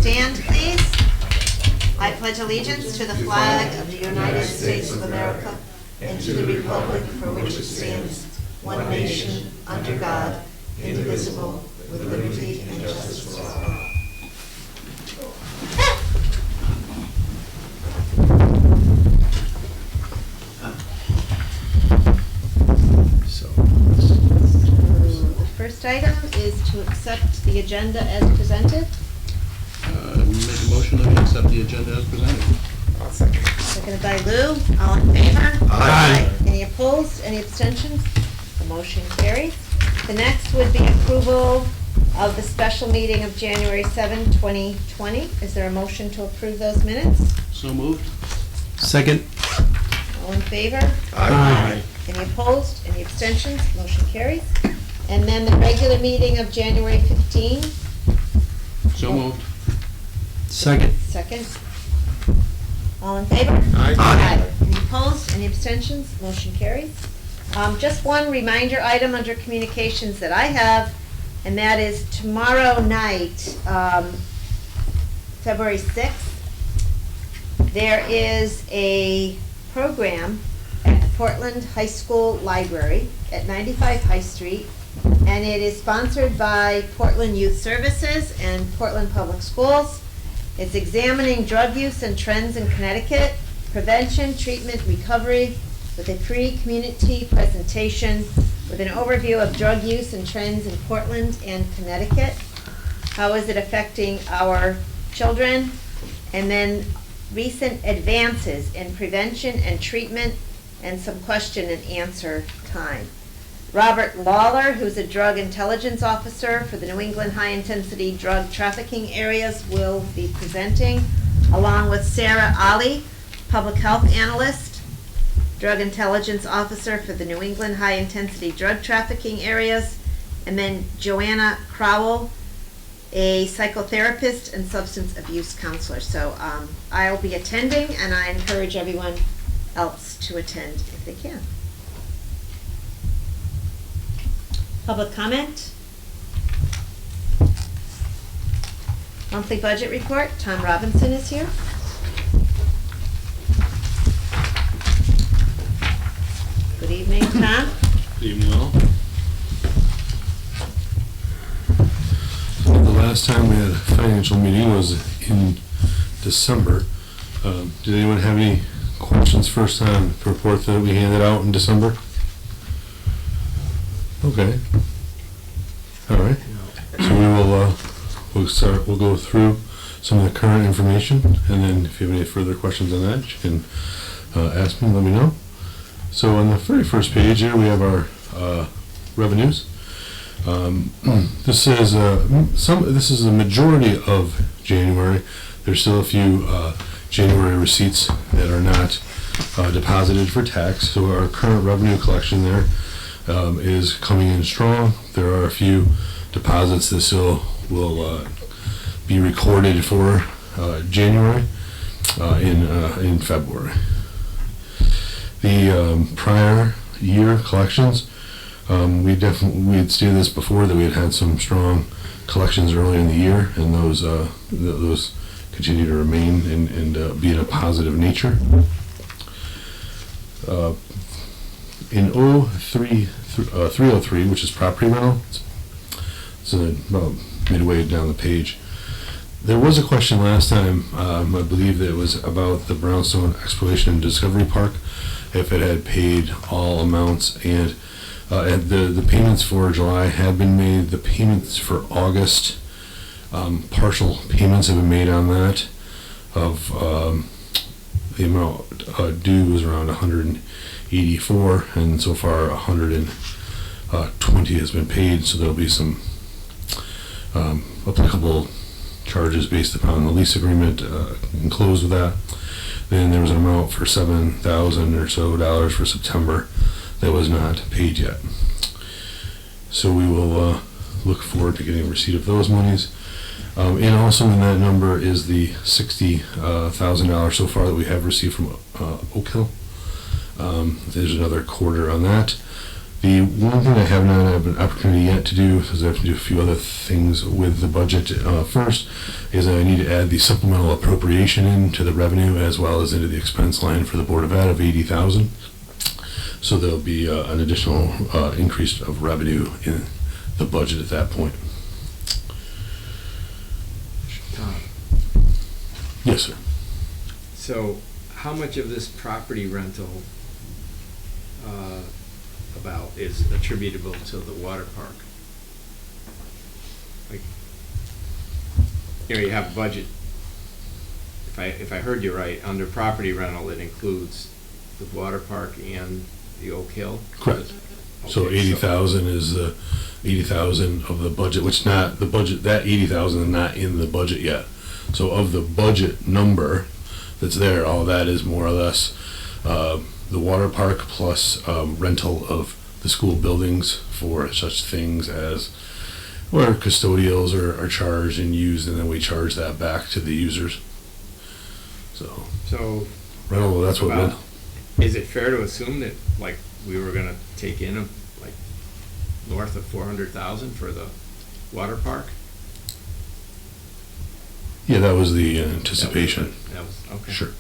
stand, please. I pledge allegiance to the flag of the United States of America and to the republic for which it stands, one nation, under God, indivisible, with liberty and justice for all. The first item is to accept the agenda as presented. Make a motion that we accept the agenda as presented. I'll second. Seconded by Lou. All in favor? Aye. Any opposed? Any abstentions? The motion carries. The next would be approval of the special meeting of January 7, 2020. Is there a motion to approve those minutes? So moved. Second. All in favor? Aye. Any opposed? Any abstentions? Motion carries. And then the regular meeting of January 15. So moved. Second. Second. All in favor? Aye. Any opposed? Any abstentions? Motion carries. Just one reminder item under communications that I have, and that is tomorrow night, February 6th, there is a program at the Portland High School Library at 95 High Street, and it is sponsored by Portland Youth Services and Portland Public Schools. It's examining drug use and trends in Connecticut, prevention, treatment, recovery, with a free community presentation with an overview of drug use and trends in Portland and Connecticut. How is it affecting our children? And then recent advances in prevention and treatment, and some question and answer time. Robert Lawler, who's a drug intelligence officer for the New England high-intensity drug trafficking areas, will be presenting, along with Sarah Ali, public health analyst, drug intelligence officer for the New England high-intensity drug trafficking areas, and then Joanna Crowell, a psychotherapist and substance abuse counselor. So I'll be attending, and I encourage everyone else to attend if they can. Public comment? Monthly budget report. Tom Robinson is here. Good evening, Tom. Good evening, all. The last time we had a financial meeting was in December. Did anyone have any questions first on the report that we handed out in December? Okay. All right. So we will we'll go through some of the current information, and then if you have any further questions on that, you can ask me and let me know. So on the very first page here, we have our revenues. This is the majority of January. There's still a few January receipts that are not deposited for tax. So our current revenue collection there is coming in strong. There are a few deposits that still will be recorded for January in February. The prior year collections, we had stated this before, that we had some strong collections early in the year, and those continue to remain and be in a positive nature. In 303, which is property rental, it's about midway down the page. There was a question last time, I believe that it was about the Brownstone Exploration and Discovery Park, if it had paid all amounts, and the payments for July had been made. The payments for August, partial payments have been made on that. Of the amount due was around 184, and so far 120 has been paid. So there'll be some applicable charges based upon the lease agreement enclosed with that. Then there was an amount for $7,000 or so for September that was not paid yet. So we will look forward to getting a receipt of those monies. And also in that number is the $60,000 so far that we have received from Oak Hill. There's another quarter on that. The one thing I have not had an opportunity yet to do, because I have to do a few other things with the budget first, is I need to add the supplemental appropriation into the revenue as well as into the expense line for the Board of Ed of $80,000. So there'll be an additional increase of revenue in the budget at that point. Tom, Yes, sir. so how much of this property rental about is attributable to the water park? Like, you have budget. If I heard you right, under property rental, it includes the water park and the Oak Hill? Correct. So Okay, 80,000 is the 80,000 of the budget, which not the budget, that 80,000 is not in the budget yet. So of the budget number that's there, all that is more or less the water park plus rental of the school buildings for such things as where custodials are charged and used, and then we charge that back to the users. So rental, that's what about, is it fair to assume that, like, we were gonna take in like north of 400,000 for the water park? yeah, that was the anticipation. That was, okay. Sure.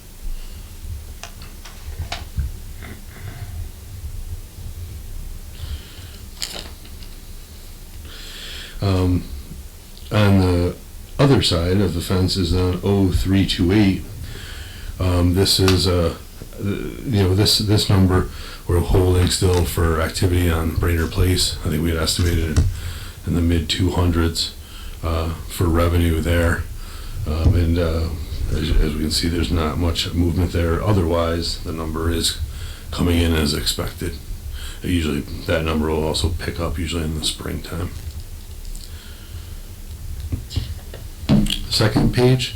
On the other side of the fence is on 0328. This is this number we're holding still for activity on Brainerd Place. I think we had estimated in the mid 200s for revenue there, and as we can see, there's not much movement there. Otherwise, the number is coming in as expected. Usually, that number will also pick up usually in the springtime. Second page,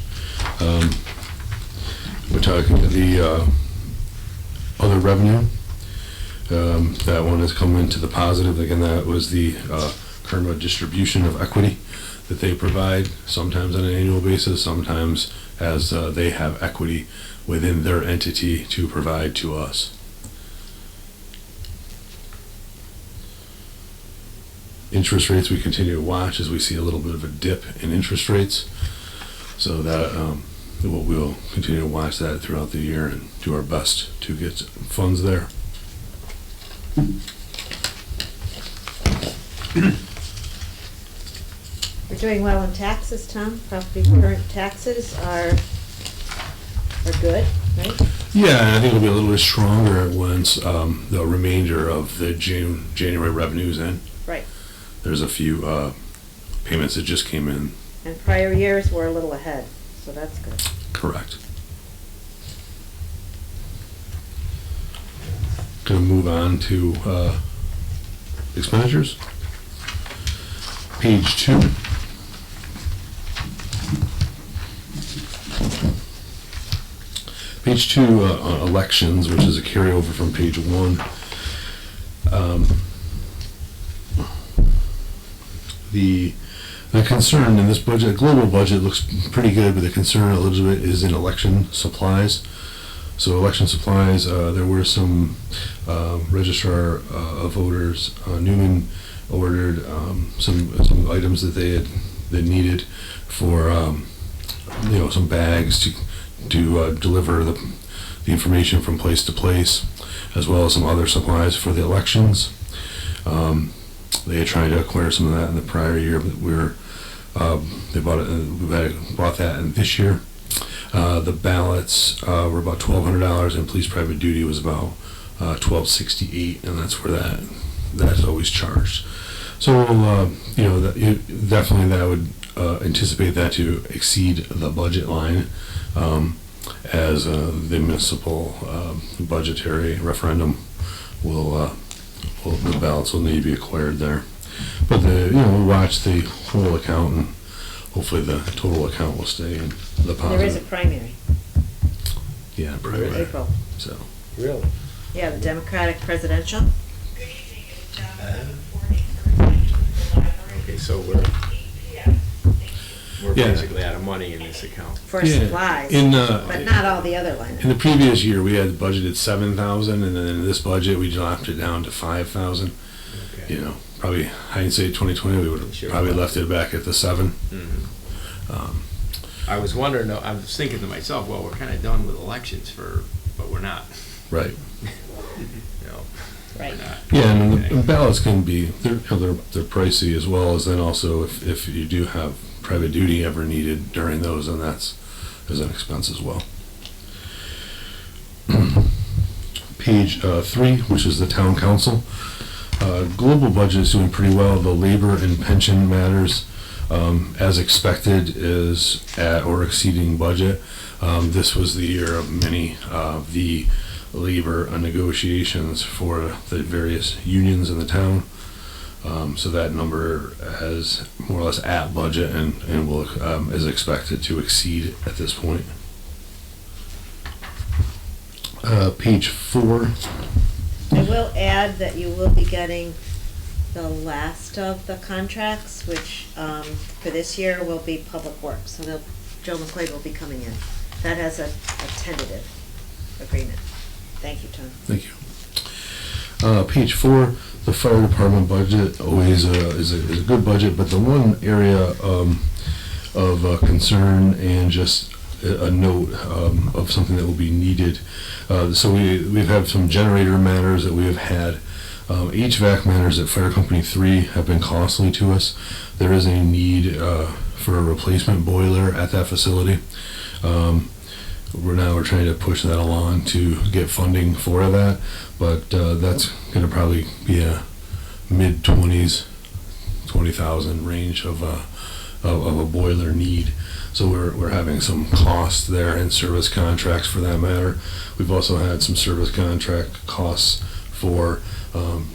we're talking the other revenue. That one has come into the positive. Again, that was the karma distribution of equity that they provide, sometimes on an annual basis, sometimes as they have equity within their entity to provide to us. Interest rates we continue to watch as we see a little bit of a dip in interest rates. So that we'll continue to watch that throughout the year and do our best to get funds there. We're doing well in taxes, Tom. Property current taxes are good, right? Yeah, and I think it'll be a little bit stronger once the remainder of the January revenues in. Right. There's a few payments that just came in. And prior years were a little ahead, so that's good. Correct. Gonna move on to expenditures. Page 2. Page 2, elections, which is a carryover from page 1. The concern in this budget, global budget, looks pretty good, but the concern a little bit is in election supplies. So election supplies, there were some registrar of voters, Newman ordered some items that they needed for some bags to deliver the information from place to place, as well as some other supplies for the elections. They had tried to acquire some of that in the prior year, but they bought it. We bought that in this year. The ballots were about $1,200, and police private duty was about $1,268, and that's where that's always charged. So definitely that would anticipate that to exceed the budget line, as the municipal budgetary referendum the ballots will need to be acquired there. But we'll watch the whole account, and hopefully the total account will stay in the positive. There is a primary. Yeah, in primary. April. So. Really? Yeah, the Democratic presidential. Okay, so we're Yeah. basically out of money in this account. For Yeah. supplies, In but not all the other lines. in the previous year, we had budgeted $7,000, and then in this budget, we dropped it down to $5,000. you know, probably hindsight 2020, we would have Sure. probably left it back at the 7. I was wondering, though, I was thinking to myself, well, we're kind of done with elections but we're not. Right. You know, Right. we're not. Yeah, and Okay. the ballots can be, they're pricey, as well as then also if you do have private duty ever needed during those, then that's an expense as well. Page 3, which is the town council. Global budget is doing pretty well. The labor and pension matters, as expected, is at or exceeding budget. This was the year of many of the labor negotiations for the various unions in the town. So that number has more or less at budget and will, is expected to exceed at this point. Page 4. I will add that you will be getting the last of the contracts, which, for this year will be Public Works. So Joe McQuaid will be coming in. That has a tentative agreement. Thank you, Tom. Thank you. Page 4, the fire department budget always is a good budget, but the one area of concern and just a note of something that will be needed. So we've had some generator matters that we have had. HVAC matters at Fire Company 3 have been costly to us. There is a need for a replacement boiler at that facility. We're trying to push that along to get funding for that, but that's going to probably be a mid-20s, 20,000 range of a boiler need. So we're having some costs there and service contracts for that matter. We've also had some service contract costs for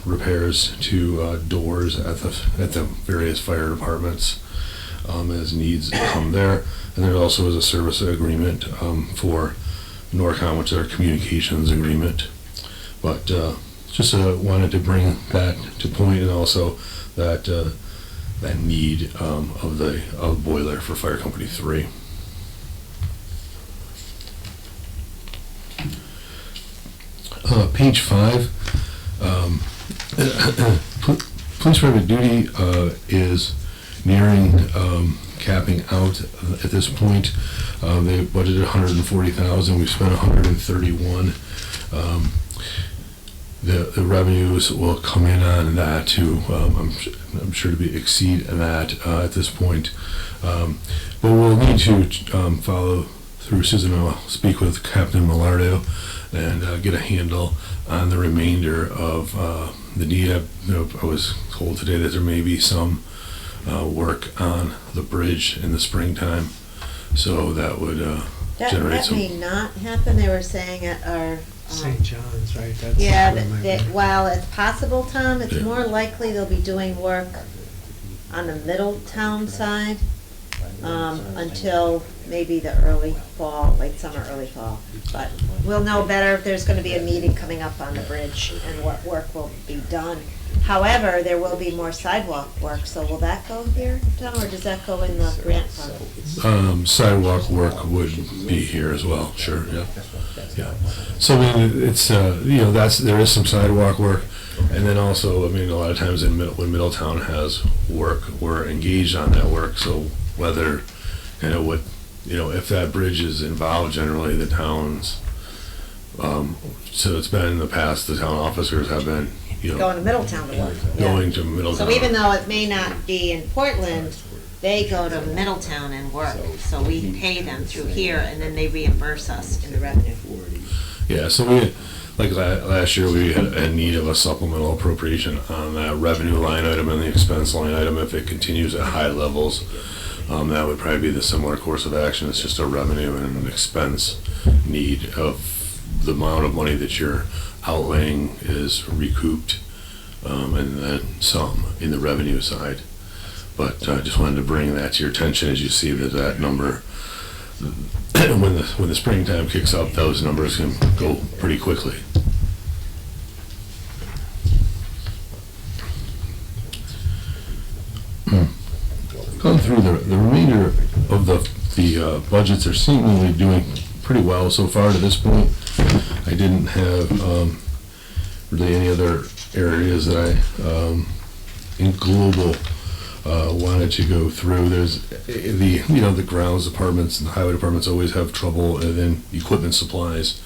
repairs to doors at the various fire departments as needs come there. And there also is a service agreement for Norcom, which is our communications agreement. But just wanted to bring that to point, and also that that need of boiler for Fire Company 3. Page 5. Police private duty is nearing capping out at this point. They budgeted 140,000. We've spent 131. The revenues will come in on that to, I'm sure to be exceed that at this point. But we'll need to follow through. Susan will speak with Captain Millardo and get a handle on the remainder of the need. I was told today that there may be some work on the bridge in the springtime, so that would generate That some. may not happen. They were saying at our St. John's, right? That's yeah, where my- while it's possible, Tom, it's Yeah. more likely they'll be doing work on the Middletown side until maybe the early fall, late summer, early fall. But we'll know better if there's gonna be a meeting coming up on the bridge and what work will be done. However, there will be more sidewalk work, so will that go here, Tom, or does that go in the grant fund? Sidewalk work would be here as well, sure, yeah. Yeah. So, I mean, it's, there is some sidewalk work, and then also, I mean, a lot of times when Middletown has work, we're engaged on that work, so whether, if that bridge is involved, generally the towns, so it's been in the past, the town officers have been, Going to Middletown to work. yeah. going to Middletown. So even though it may not be in Portland, they go to Middletown and work. So we pay them through here and then they reimburse us in the revenue. Yeah, so last year, we had a need of a supplemental appropriation on that revenue line item and the expense line item. If it continues at high levels, that would probably be the similar course of action. It's just a revenue and an expense need of the amount of money that you're outlaying is recouped, and then some in the revenue side. But I just wanted to bring that to your attention as you see that number, when the springtime kicks up, those numbers can go pretty quickly. Gone through the remainder of the budgets are seemingly doing pretty well so far to this point. I didn't have really any other areas that I in global wanted to go through. There's the grounds departments and the highway departments always have trouble, and then equipment supplies.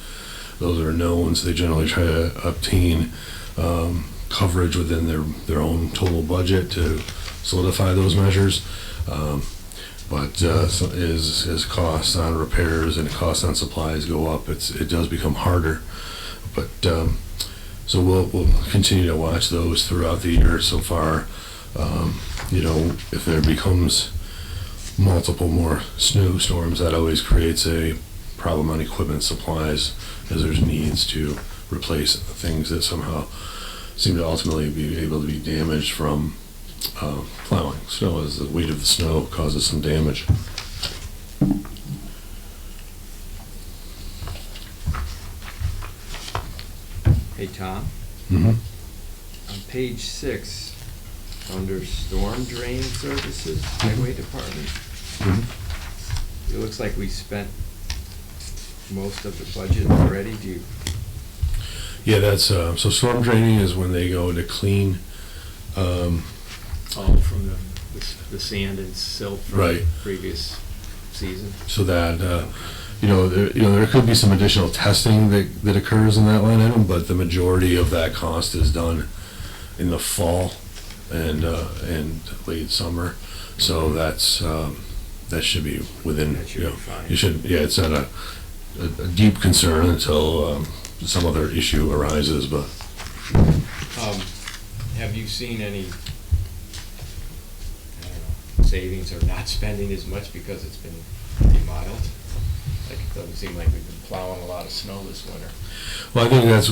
Those are known, so they generally try to obtain coverage within their own total budget to solidify those measures. But as costs on repairs and costs on supplies go up, it does become harder. But so we'll continue to watch those throughout the year. So far, if there becomes multiple more snowstorms, that always creates a problem on equipment supplies, as there's needs to replace things that somehow seem to ultimately be able to be damaged from plowing snow, as the weight of the snow causes some damage. Hey, Tom, Mm-hmm. on page 6, under storm drain services, highway department, Mm-hmm. it looks like we spent most of the budget already. Do you, Yeah, that's so storm draining is when they go to clean. all from the sand and silt from Right. the previous season? So that there could be some additional testing that occurs in that line item, but the majority of that cost is done in the fall and late summer. So that's that should be within. That should be fine. You should. Yeah, it's not a deep concern until some other issue arises. But Have you seen any, I don't know, savings or not spending as much because it's been pretty mild? Like, it doesn't seem like we've been plowing a lot of snow this winter. well, I think that's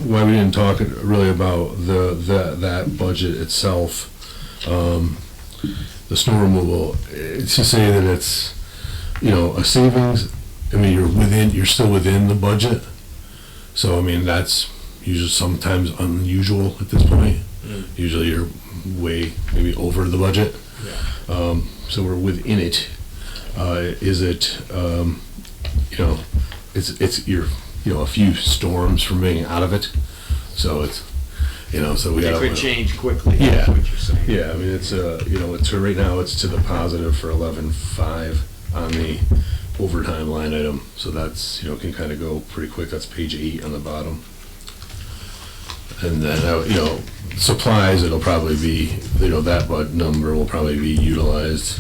why we didn't talk really about that budget itself. The snow removal, it's to say that it's, a savings. I mean, you're still within the budget. So, I mean, that's usually sometimes unusual at this point. Usually you're way, maybe over the budget. Yeah. So we're within it. Is it, you're, a few storms from being out of it. So it's, so we It gotta. could change quickly, Yeah. that's what you're saying. Yeah, I mean, it's, it's, right now it's to the positive for 11.5 on the overtime line item. So that's, can kind of go pretty quick. That's page 8 on the bottom. And then, supplies, it'll probably be, that number will probably be utilized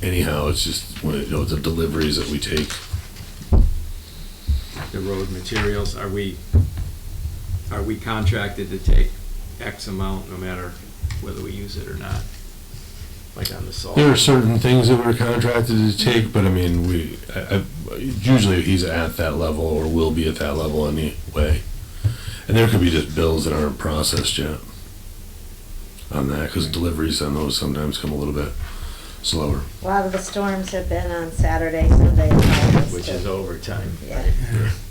anyhow. It's just, the deliveries that we take. The road materials, are we contracted to take X amount no matter whether we use it or not? Like on the salt? There are certain things that we're contracted to take, but I mean, usually he's at that level or will be at that level anyway. And there could be just bills that aren't processed yet on that, because deliveries on those sometimes come a little bit slower. A lot of the storms have been on Saturday, Sunday, and August. Which is overtime. Yeah. right?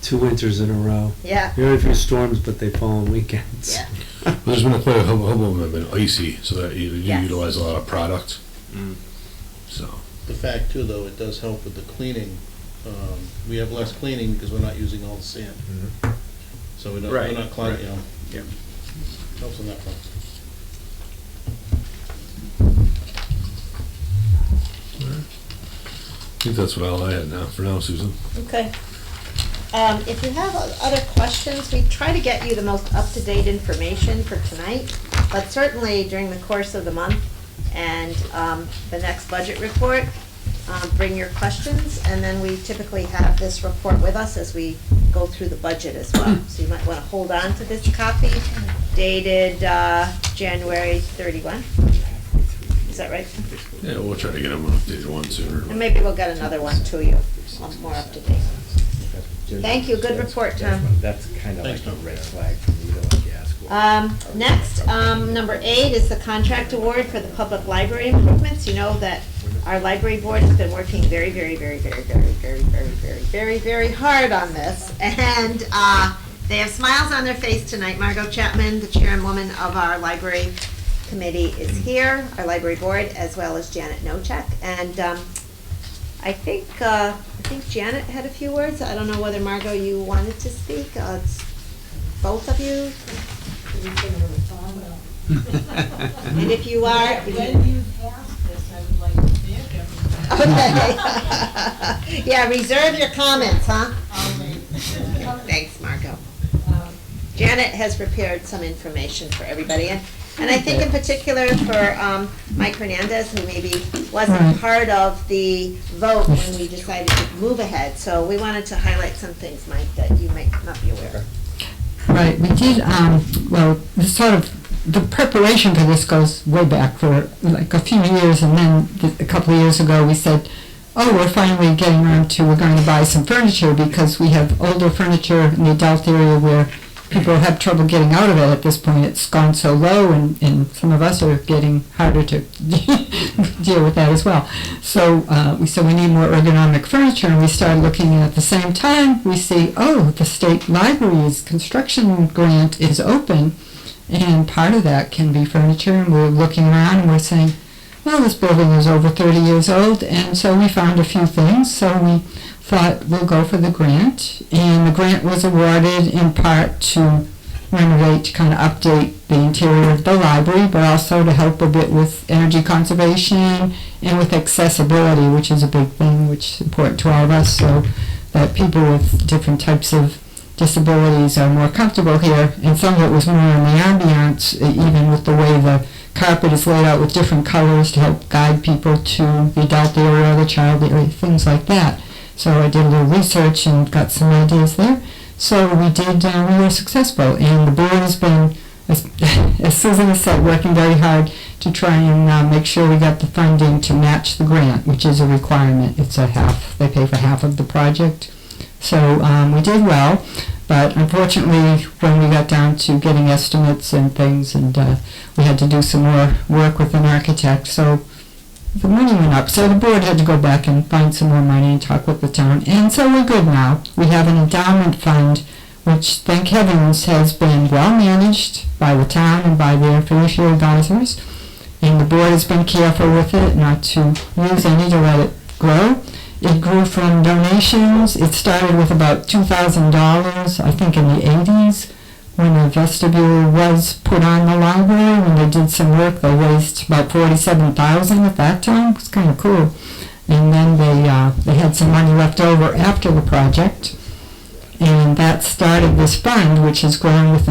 2 winters in a row. Yeah. There are a few storms, but they fall on weekends. Yeah. Well, there's been quite a couple of them have been icy, so that you Yes. utilize a lot of product. Mm. So, The fact too, though, it does help with the cleaning. We have less cleaning because we're not using all the sand. So we're Right, not clogging, right. Yeah. Helps on that front. I think that's what all I had now for now, Susan. Okay. If you have other questions, we try to get you the most up-to-date information for tonight, but certainly during the course of the month and the next budget report, bring your questions, and then we typically have this report with us as we go through the budget as well. So you might want to hold on to this copy dated January 31. Is that right? Yeah, we'll try to get them an updated one sooner. And maybe we'll get another one to you, more up to date. Thank you, good report, Tom. That's kind of like Thanks, a Tom. red flag for me to like ask. Next, number 8 is the contract award for the public library improvements. You know that our library board has been working very, very, very, very, very, very, very, very, very, very hard on this. And they have smiles on their face tonight. Margot Chapman, the chairwoman of our library committee, is here, our library board, as well as Janet Nochek. And I think Janet had a few words. I don't know whether, Margot, you wanted to speak. It's both of you. And if you are, When you pass this, I would like to thank everybody. okay. Yeah, reserve your comments, huh? I'll wait. Thanks, Margot. Janet has prepared some information for everybody, and I think in particular for Mike Hernandez, who maybe wasn't Right. part of the vote when we decided to move ahead. So we wanted to highlight some things, Mike, that you might not be aware of. Right, we did, well, the preparation for this goes way back for like a few years, and then a couple of years ago, we said, oh, we're finally getting around to, we're going to buy some furniture, because we have older furniture in the adult area where people have trouble getting out of it at this point. It's gone so low, and some of us are getting harder to deal with that as well. So we said we need more ergonomic furniture, and we started looking, and at the same time, we see, oh, the state library's construction grant is open, and part of that can be furniture, and we're looking around, and we're saying, well, this building is over 30 years old, and so we found a few things, so we thought we'll go for the grant, and the grant was awarded in part to renovate, to kind of update the interior of the library, but also to help a bit with energy conservation and with accessibility, which is a big thing, which is important to all of us, so that people with different types of disabilities are more comfortable here. And some of it was more in the ambiance, even with the way the carpet is laid out with different colors to help guide people to the adult area or the child area, things like that. So I did a little research and got some ideas there. So we were successful, and the board has been, as Susan has said, working very hard to try and make sure we got the funding to match the grant, which is a requirement. It's a half, they pay for half of the project. So we did well, but unfortunately when we got down to getting estimates and things, and we had to do some more work with an architect, so the money went up. So the board had to go back and find some more money and talk with the town, and so we're good now. We have an endowment fund, which, thank heavens, has been well managed by the town and by their fiduciary advisors, and the board has been careful with it not to use any, to let it grow. It grew from donations. It started with about $2,000, I think in the 80s, when the vestibule was put on the library. When they did some work, they raised about $47,000 at that time. It was kind of cool. And then they had some money left over after the project, and that started this fund, which has grown with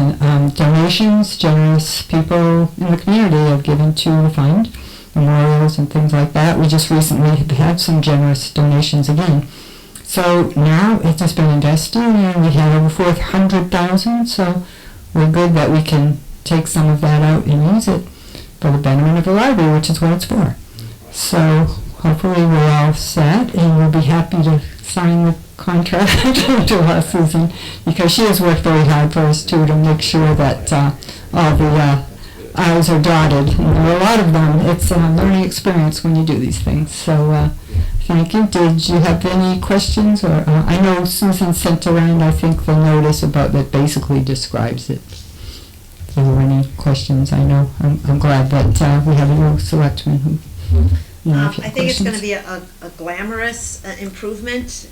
donations. Generous people in the community have given to the fund, memorials and things like that. We just recently have had some generous donations again. So now it's just been invested, and we have over $400,000, so we're good that we can take some of that out and use it for the betterment of the library, which is what it's for. So hopefully we're all set, and we'll be happy to sign the contract to Susan, because she has worked very hard for us too, to make sure that all the I's are dotted. And there are a lot of them. It's a learning experience when you do these things. So thank you. Did you have any questions? Or I know Susan sent around, I think, the notice about that basically describes it. If there were any questions, I know. I'm glad that we have a new selectman who, I think it's going to be a glamorous improvement,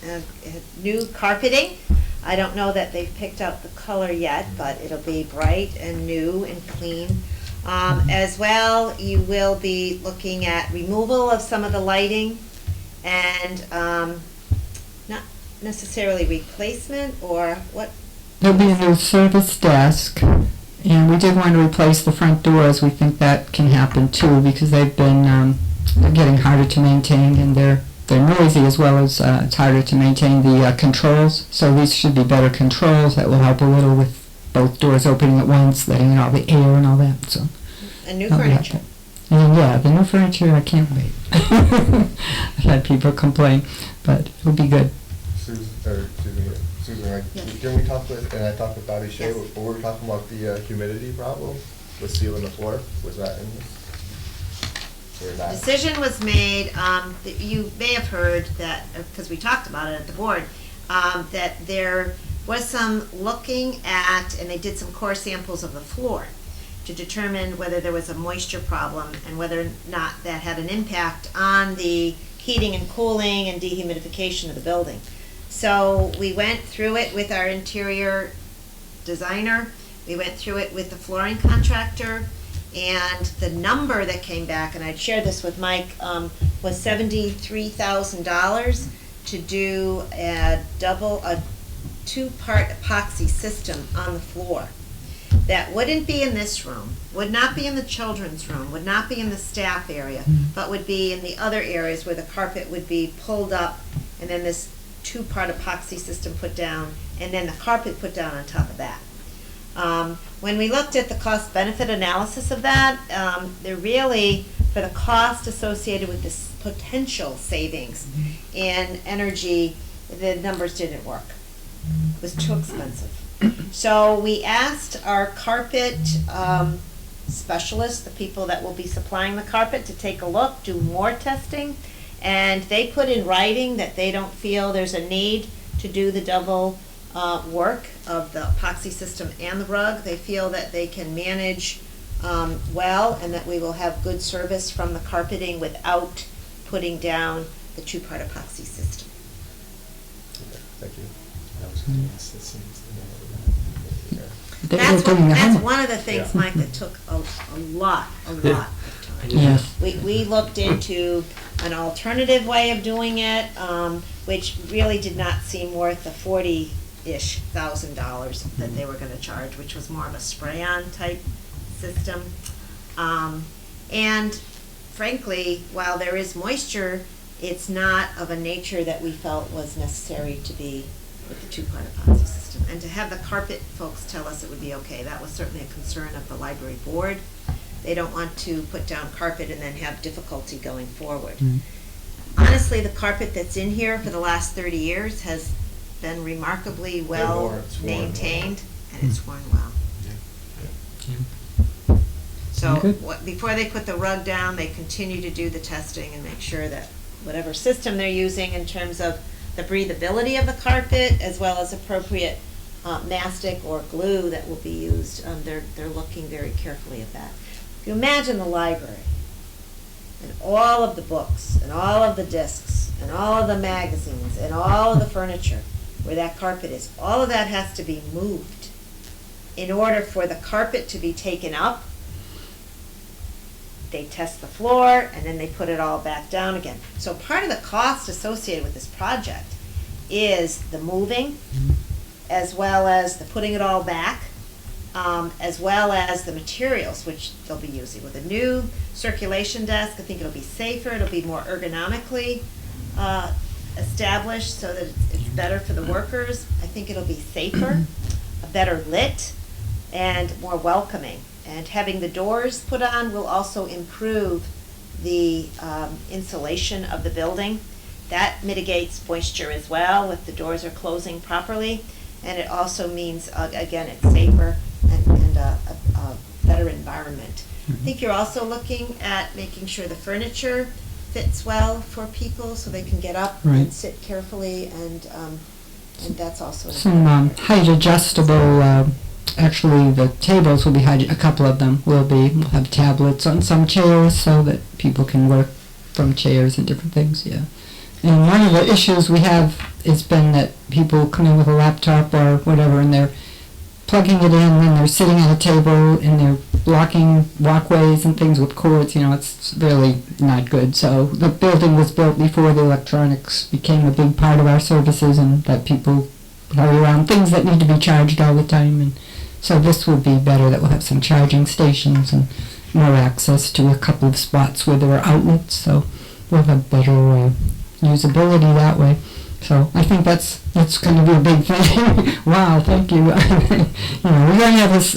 new carpeting. I don't know that they've picked out the color yet, but it'll be bright and new and clean. As well, you will be looking at removal of some of the lighting, and not necessarily replacement, or what? There'll be a new service desk, and we did want to replace the front doors. We think that can happen too, because they've been they're getting harder to maintain, and they're noisy, as well as it's harder to maintain the controls. So these should be better controls that will help a little with both doors opening at once, letting in all the air and all that. So And new that'll be furniture. helpful. And yeah, the new furniture, I can't wait. I've had people complain, but it'll be good. Susan, Yes. can we talk with, and I talked with Bobby Shea, Yes. we were talking about the humidity problem with sealing the floor, was that in this? Or not? Decision was made, that you may have heard that, because we talked about it at the board, that there was some looking at, and they did some core samples of the floor to determine whether there was a moisture problem and whether or not that had an impact on the heating and cooling and dehumidification of the building. So we went through it with our interior designer, we went through it with the flooring contractor, And the number that came back, and I'd shared this with Mike, was $73,000 to do a two-part epoxy system on the floor. That wouldn't be in this room, would not be in the children's room, would not be in the staff area, but would be in the other areas where the carpet would be pulled up, and then this two-part epoxy system put down, and then the carpet put down on top of that. When we looked at the cost-benefit analysis of that, there really, for the cost associated with this potential savings in energy, the numbers didn't work. It was too expensive. So we asked our carpet specialists, the people that will be supplying the carpet, to take a look, do more testing, and they put in writing that they don't feel there's a need to do the double work of the epoxy system and the rug. They feel that they can manage well, and that we will have good service from the carpeting without putting down the two-part epoxy system. Okay, thank you. That's one of the things, Mike, that took a lot of time. Yes. We looked into an alternative way of doing it, which really did not seem worth the $40,000-ish that they were gonna charge, which was more of a spray-on type system. And frankly, while there is moisture, it's not of a nature that we felt was necessary to be with the two-part epoxy system. And to have the carpet folks tell us it would be okay, that was certainly a concern of the library board. They don't want to put down carpet and then have difficulty going forward. Honestly, the carpet that's in here for the last 30 years has been remarkably well maintained, and it's worn well. So before they put the rug down, they continue to do the testing and make sure that whatever system they're using in terms of the breathability of the carpet, as well as appropriate mastic or glue that will be used, they're looking very carefully at that. If you imagine the library, and all of the books, and all of the discs, and all of the magazines, and all of the furniture, where that carpet is, all of that has to be moved in order for the carpet to be taken up. They test the floor, and then they put it all back down again. So part of the cost associated with this project is the moving, as well as the putting it all back, as well as the materials which they'll be using. With a new circulation desk, I think it'll be safer, it'll be more ergonomically established so that it's better for the workers. I think it'll be safer, better lit, and more welcoming. And having the doors put on will also improve the insulation of the building. That mitigates moisture as well if the doors are closing properly. And it also means, again, it's safer and a better environment. I think you're also looking at making sure the furniture fits well for people so they can get up and sit carefully, and that's also some height adjustable. Actually, the tables will be a couple of them will be. We'll have tablets on some chairs so that people can work from chairs and different things. Yeah. And one of the issues we have has been that people come in with a laptop or whatever, and they're plugging it in, and they're sitting at a table, and they're blocking walkways and things with cords. It's really not good. So the building was built before the electronics became a big part of our services, and that people carry around things that need to be charged all the time. And so this will be better, that we'll have some charging stations and more access to a couple of spots where there are outlets. So we'll have better usability that way. So I think that's going to be a big thing. Wow, thank you. We're going to have this,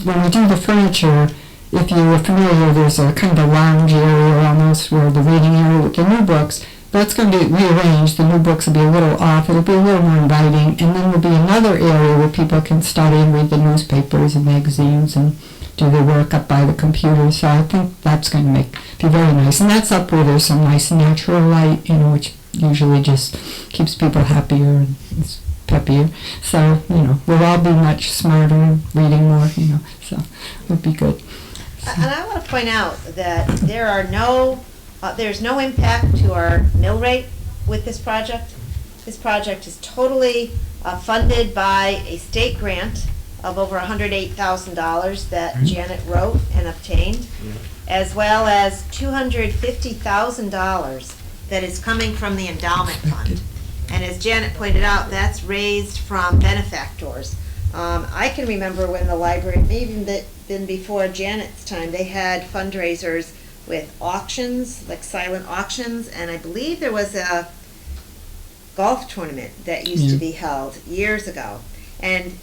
when we do the furniture, if you were familiar, there's a kind of a lounge area almost where the reading area with the new books. That's going to be rearranged. The new books will be a little off. It'll be a little more inviting. And then there'll be another area where people can study and read the newspapers and magazines and do their work up by the computer. So I think that's going to be very nice. And that's up where there's some nice natural light, which usually just keeps people happier and it's peppier. So, we'll all be much smarter, reading more, so it'll be good. And I want to point out that there's no impact to our mill rate with this project. This project is totally funded by a state grant of over $108,000 that Janet wrote and obtained, as well as $250,000 that is coming from the endowment fund. And as Janet pointed out, that's raised from benefactors. I can remember when the library, maybe even been before Janet's time, they had fundraisers with auctions, like silent auctions, and I believe there was a golf tournament that used to be held years ago. And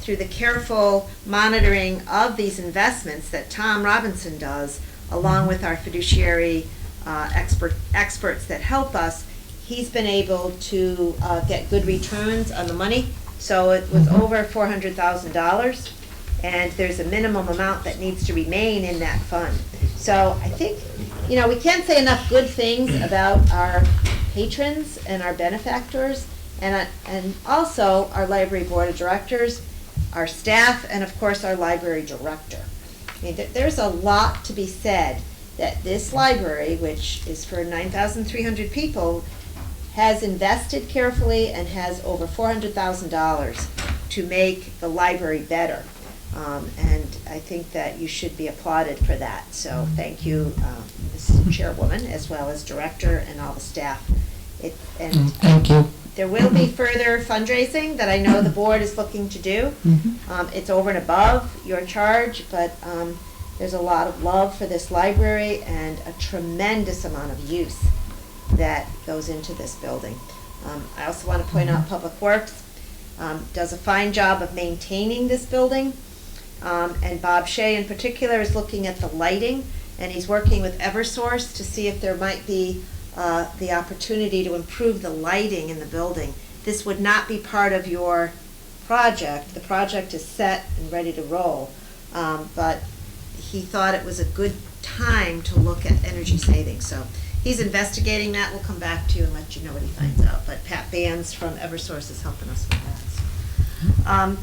through the careful monitoring of these investments that Tom Robinson does, along with our fiduciary experts that help us, he's been able to get good returns on the money. So it was over $400,000, and there's a minimum amount that needs to remain in that fund. So I think, we can't say enough good things about our patrons and our benefactors, and also our library board of directors, our staff, and of course our library director. I mean, there's a lot to be said that this library, which is for 9,300 people, has invested carefully and has over $400,000 to make the library better. And I think that you should be applauded for that. So thank you, Mrs. Chairwoman, as well as director and all the staff. Thank you. There will be further fundraising that I know the board is looking to do. It's over and above your charge, but there's a lot of love for this library and a tremendous amount of use that goes into this building. I also want to point out Public Works does a fine job of maintaining this building, and Bob Shea in particular is looking at the lighting, and he's working with Eversource to see if there might be the opportunity to improve the lighting in the building. This would not be part of your project. The project is set and ready to roll, but he thought it was a good time to look at energy savings. So he's investigating that. We'll come back to you and let you know what he finds out. But Pat Bands from Eversource is helping us with that.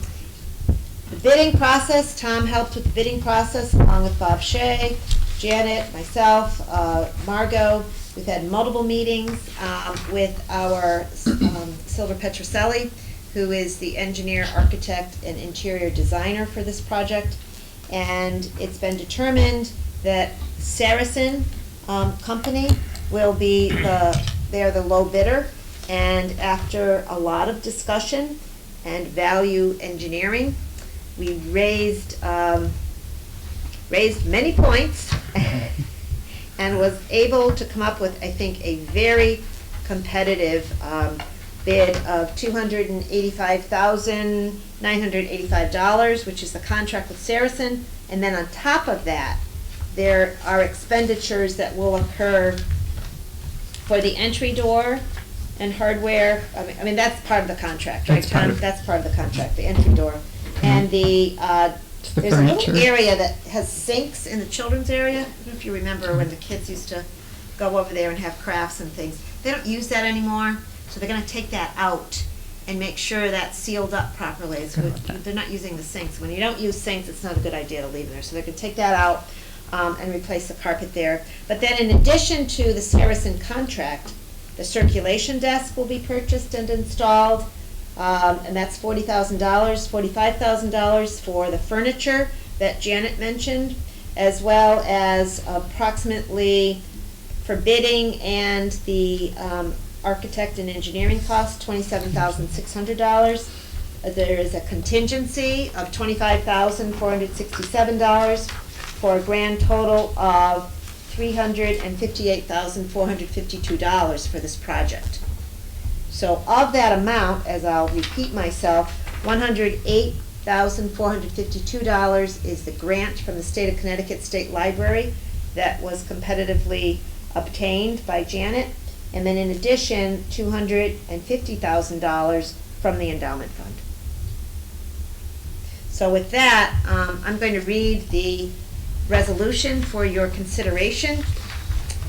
The bidding process, Tom helped with the bidding process along with Bob Shea, Janet, myself, Margot. We've had multiple meetings with our Silver Petroselli, who is the engineer, architect, and interior designer for this project. And it's been determined that Saracen Company will be they're the low bidder. And after a lot of discussion and value engineering, we raised many points and was able to come up with, I think, a very competitive bid of $285,985, which is the contract with Saracen. And then on top of that, there are expenditures that will occur for the entry door and hardware. I mean that's part of the contract, right, Tom? That's part of the contract, the entry door. And there's a little area that has sinks in the children's area. I don't know if you remember when the kids used to go over there and have crafts and things. They don't use that anymore, so they're going to take that out and make sure that's sealed up properly. So they're not using the sinks. When you don't use sinks, it's not a good idea to leave them there. So they're going to take that out and replace the carpet there. But then in addition to the Saracen contract, the circulation desk will be purchased and installed. And that's $40,000, $45,000 for the furniture that Janet mentioned, as well as approximately for bidding and the architect and engineering costs, $27,600. There is a contingency of $25,467 for a grand total of $358,452 for this project. So of that amount, as I'll repeat myself, $108,452 is the grant from the State of Connecticut State Library that was competitively obtained by Janet. And then in addition, $250,000 from the endowment fund. So with that, I'm going to read the resolution for your consideration.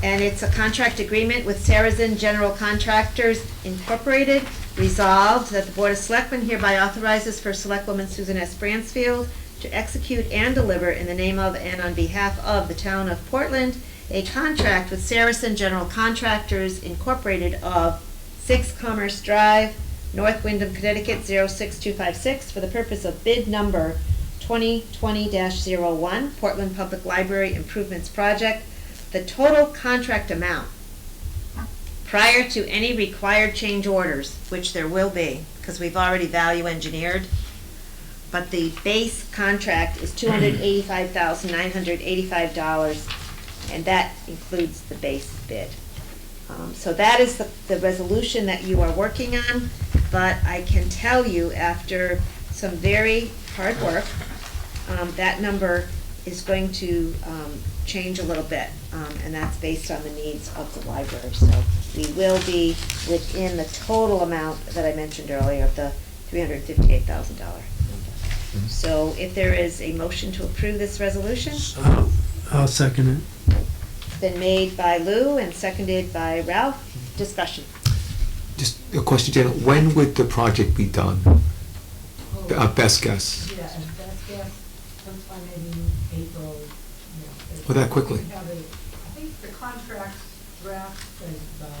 And it's a contract agreement with Saracen General Contractors Incorporated. Resolved that the Board of Selectmen hereby authorizes for Selectwoman Susan S. Bransfield to execute and deliver in the name of and on behalf of the town of Portland a contract with Saracen General Contractors Incorporated of 6 Commerce Drive, North Wyndham, Connecticut 06256 for the purpose of bid number 2020-01, Portland Public Library Improvements Project. The total contract amount prior to any required change orders, which there will be, because we've already value engineered, but the base contract is $285,985, and that includes the base bid. So that is the resolution that you are working on, but I can tell you, after some very hard work, that number is going to change a little bit, and that's based on the needs of the library. So we will be within the total amount that I mentioned earlier of the $358,000 number. So if there is a motion to approve this resolution, I'll second it. it's been made by Lou and seconded by Ralph. Discussion. Just a question, Janet, when would the project be done? Best guess. Yeah, and best guess, sometime maybe April, Oh, that quickly? I think the contract draft says by the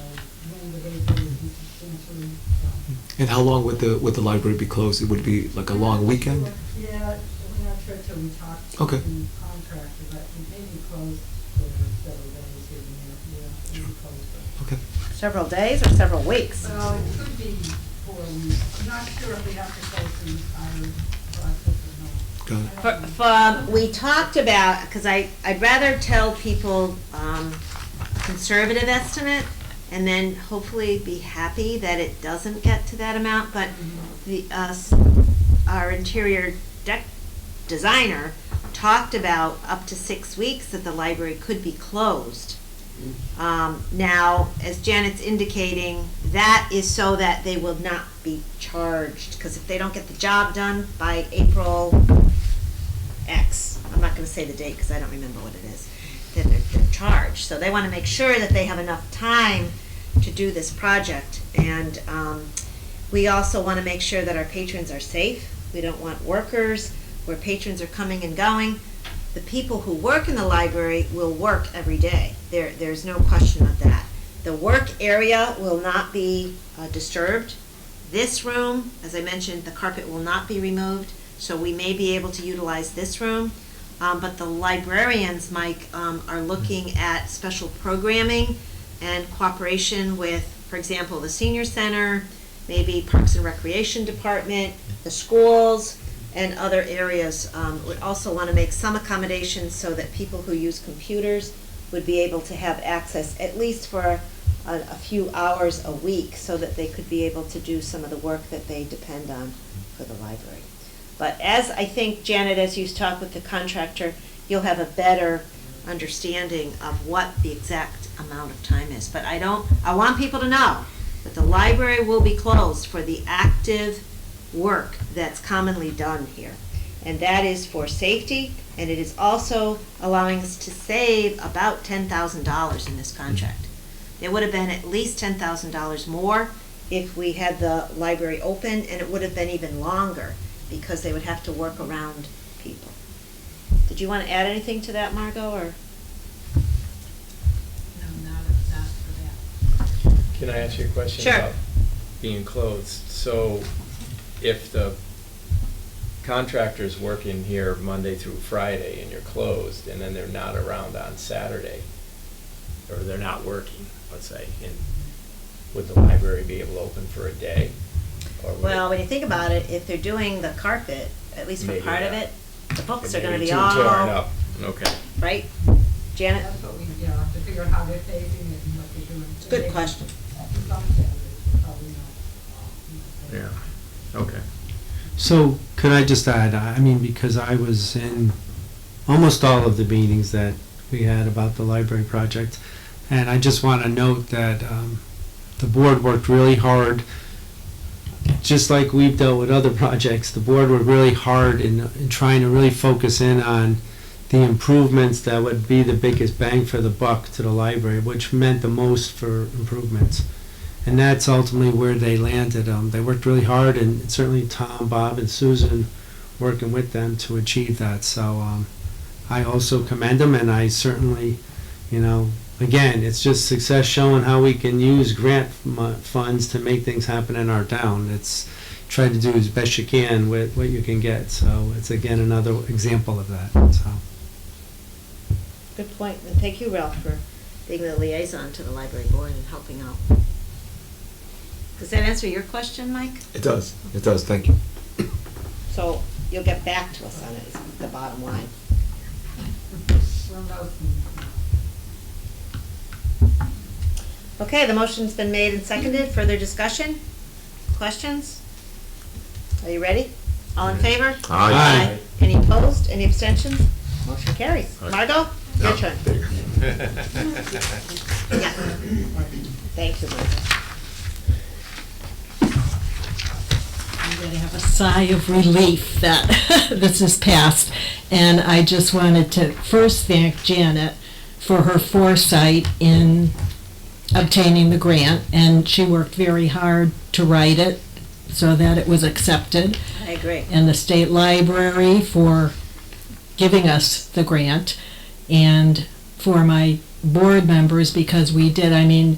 end of April would be substantially done. And how long would the library be closed? It would be like a long weekend? Yeah, we're not sure till we talk to Okay. the contractor, but it may be closed for several days here and there, yeah, it may be closed for. Okay. Several days or several weeks? Well, it could be 4 weeks, I'm not sure if we have to go through the entire process or not. Got it. We talked about, because I'd rather tell people a conservative estimate and then hopefully be happy that it doesn't get to that amount, but our interior designer talked about up to 6 weeks that the library could be closed. Now, as Janet's indicating, that is so that they will not be charged, because if they don't get the job done by April X, I'm not gonna say the date because I don't remember what it is, then they're charged. So they wanna make sure that they have enough time to do this project. And we also wanna make sure that our patrons are safe. We don't want workers where patrons are coming and going. The people who work in the library will work every day. There's no question of that. The work area will not be disturbed. This room, as I mentioned, the carpet will not be removed, so we may be able to utilize this room. But the librarians, Mike, are looking at special programming and cooperation with, for example, the senior center, maybe Parks and Recreation Department, the schools, and other areas. Would also want to make some accommodations so that people who use computers would be able to have access, at least for a few hours a week, so that they could be able to do some of the work that they depend on for the library. But as I think, Janet, as you talk with the contractor, you'll have a better understanding of what the exact amount of time is. But I want people to know that the library will be closed for the active work that's commonly done here. And that is for safety, and it is also allowing us to save about $10,000 in this contract. It would have been at least $10,000 more if we had the library open, and it would have been even longer because they would have to work around people. Did you want to add anything to that, Margot, or? No, not for that. Can I ask you a question Sure. about being closed? So if the contractor's working here Monday through Friday and you're closed, and then they're not around on Saturday, or they're not working, let's say, would the library be able to open for a day? Or would Well, when you think about it, if they're doing the carpet, at least for Maybe, part of yeah. it, the books it are gonna may be too all, torn up? Okay. right? Janet? That's what we, have to figure out how they're phasing it and what they're doing. Good question. Some Saturdays, probably not. Yeah, okay. So could I just add, I mean, because I was in almost all of the meetings that we had about the library project, and I just want to note that the board worked really hard, just like we've dealt with other projects. The board worked really hard in trying to really focus in on the improvements that would be the biggest bang for the buck to the library, which meant the most for improvements. And that's ultimately where they landed. They worked really hard, and certainly Tom, Bob, and Susan working with them to achieve that. So I also commend them, and I certainly, again, it's just success showing how we can use grant funds to make things happen in our town. It's try to do as best you can with what you can get. So it's again another example of that. So Good point, and thank you, Ralph, for being the liaison to the library board and helping out. Does that answer your question, Mike? It does, thank you. So you'll get back to us on it, is the bottom line. Well, no, Okay, the motion's been made and seconded. Further discussion? Questions? Are you ready? All in favor? Aye. Any opposed? Any abstentions? Motion carries. Aye. Margot, your No, turn. there you go. Yeah. Thank you, Margot. I'm going to have a sigh of relief that this is passed. And I just wanted to first thank Janet for her foresight in obtaining the grant. And she worked very hard to write it so that it was accepted. I agree. And the state library for giving us the grant. And for my board members, because we've been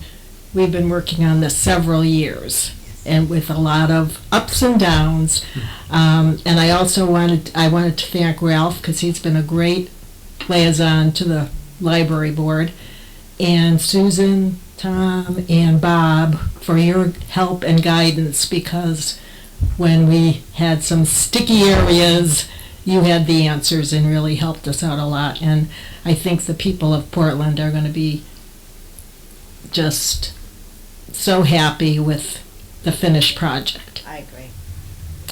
working on this several years, and with a lot of ups and downs. And I also wanted to thank Ralph, because he's been a great liaison to the library board, and Susan, Tom, and Bob for your help and guidance, because when we had some sticky areas, you had the answers and really helped us out a lot. And I think the people of Portland are going to be just so happy with the finished project. I agree.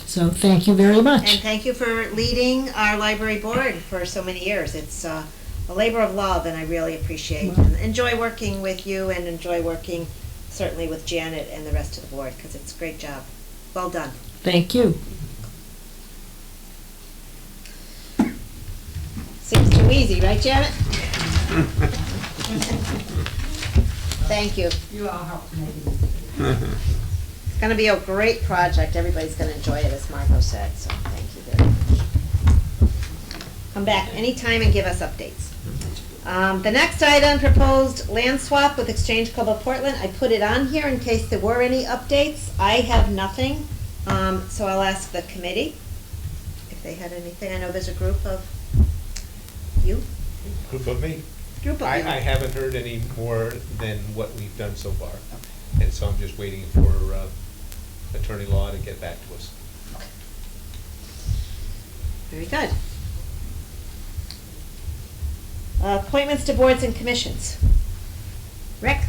So thank you very much. And thank you for leading our library board for so many years. It's a labor of love, and I really appreciate and enjoy working with you, and enjoy working certainly with Janet and the rest of the board, because it's a great job. Well done. Thank you. Seems too easy, right, Janet? Thank you. you all helped make it easy. It's going to be a great project. Everybody's going to enjoy it, as Margot said, so thank you very much. Come back anytime and give us updates. The next item, proposed land swap with Exchange Club of Portland. I put it on here in case there were any updates. I have nothing, so I'll ask the committee if they had anything. I know there's a group of you. Group of me. Group of I you. haven't heard any more than what we've done so far. And so I'm just waiting for Attorney Law to get back to us. Very good. Appointments to boards and commissions. Rick?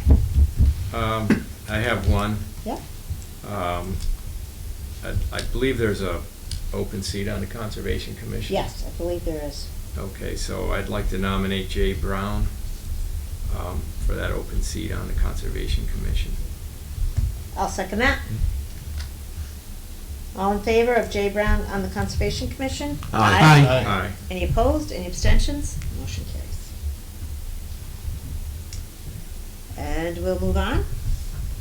I have one. Yep. I believe there's a open seat on the Conservation Commission. Yes, I believe there is. Okay, so I'd like to nominate Jay Brown for that open seat on the Conservation Commission. I'll second that. All in favor of Jay Brown on the Conservation Commission? Aye. Aye. Any opposed? Any abstentions? Motion carries. And we'll move on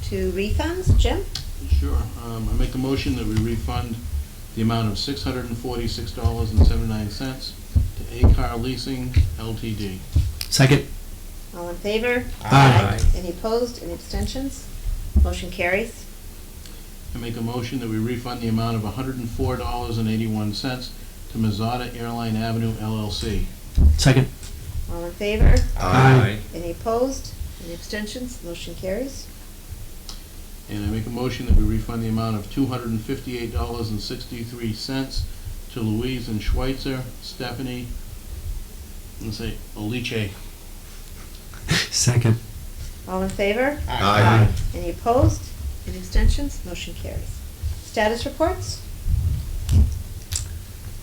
to refunds. Jim? Sure. I make a motion that we refund the amount of $646.79 to A-Car Leasing Ltd. second. All in favor? Aye. Any opposed? Any abstentions? Motion carries. I make a motion that we refund the amount of $104.81 to Mazada Airline Avenue LLC. Second. All in favor? Aye. Any opposed? Any abstentions? Motion carries. And I make a motion that we refund the amount of $258.63 to Louise and Schweitzer, Stephanie, let's say, Oliche. Second. All in favor? Aye. Any opposed? Any abstentions? Motion carries. Status reports?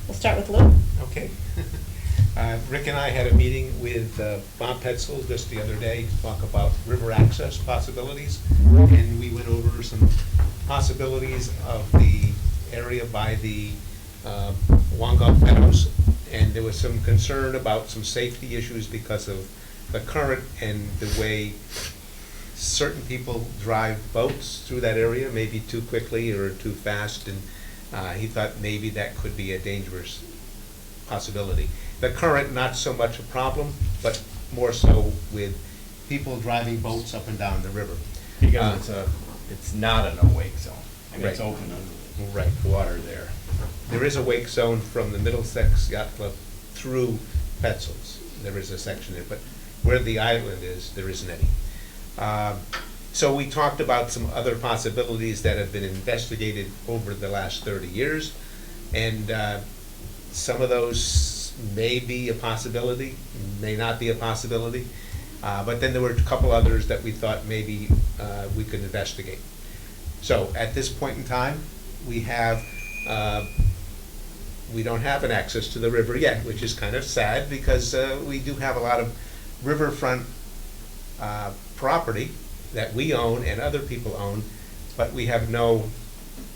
We'll start with Lou. Okay. Rick and I had a meeting with Bob Petzel just the other day to talk about river access possibilities. And we went over some possibilities of the area by the Wangok Meadows. And there was some concern about some safety issues because of the current and the way certain people drive boats through that area, maybe too quickly or too fast. And he thought maybe that could be a dangerous possibility. The current, not so much a problem, but more so with people driving boats up and down the river. Because it's not a no-wake zone. I mean, it's Right. open Right. water there. There is a wake zone from the Middlesex Yacht Club through Petzl's. There is a section there, but where the island is, there isn't any. So we talked about some other possibilities that have been investigated over the last 30 years. And some of those may be a possibility, may not be a possibility. But then there were a couple others that we thought maybe we could investigate. So at this point in time, we don't have an access to the river yet, which is kind of sad because we do have a lot of riverfront property that we own and other people own, but we have no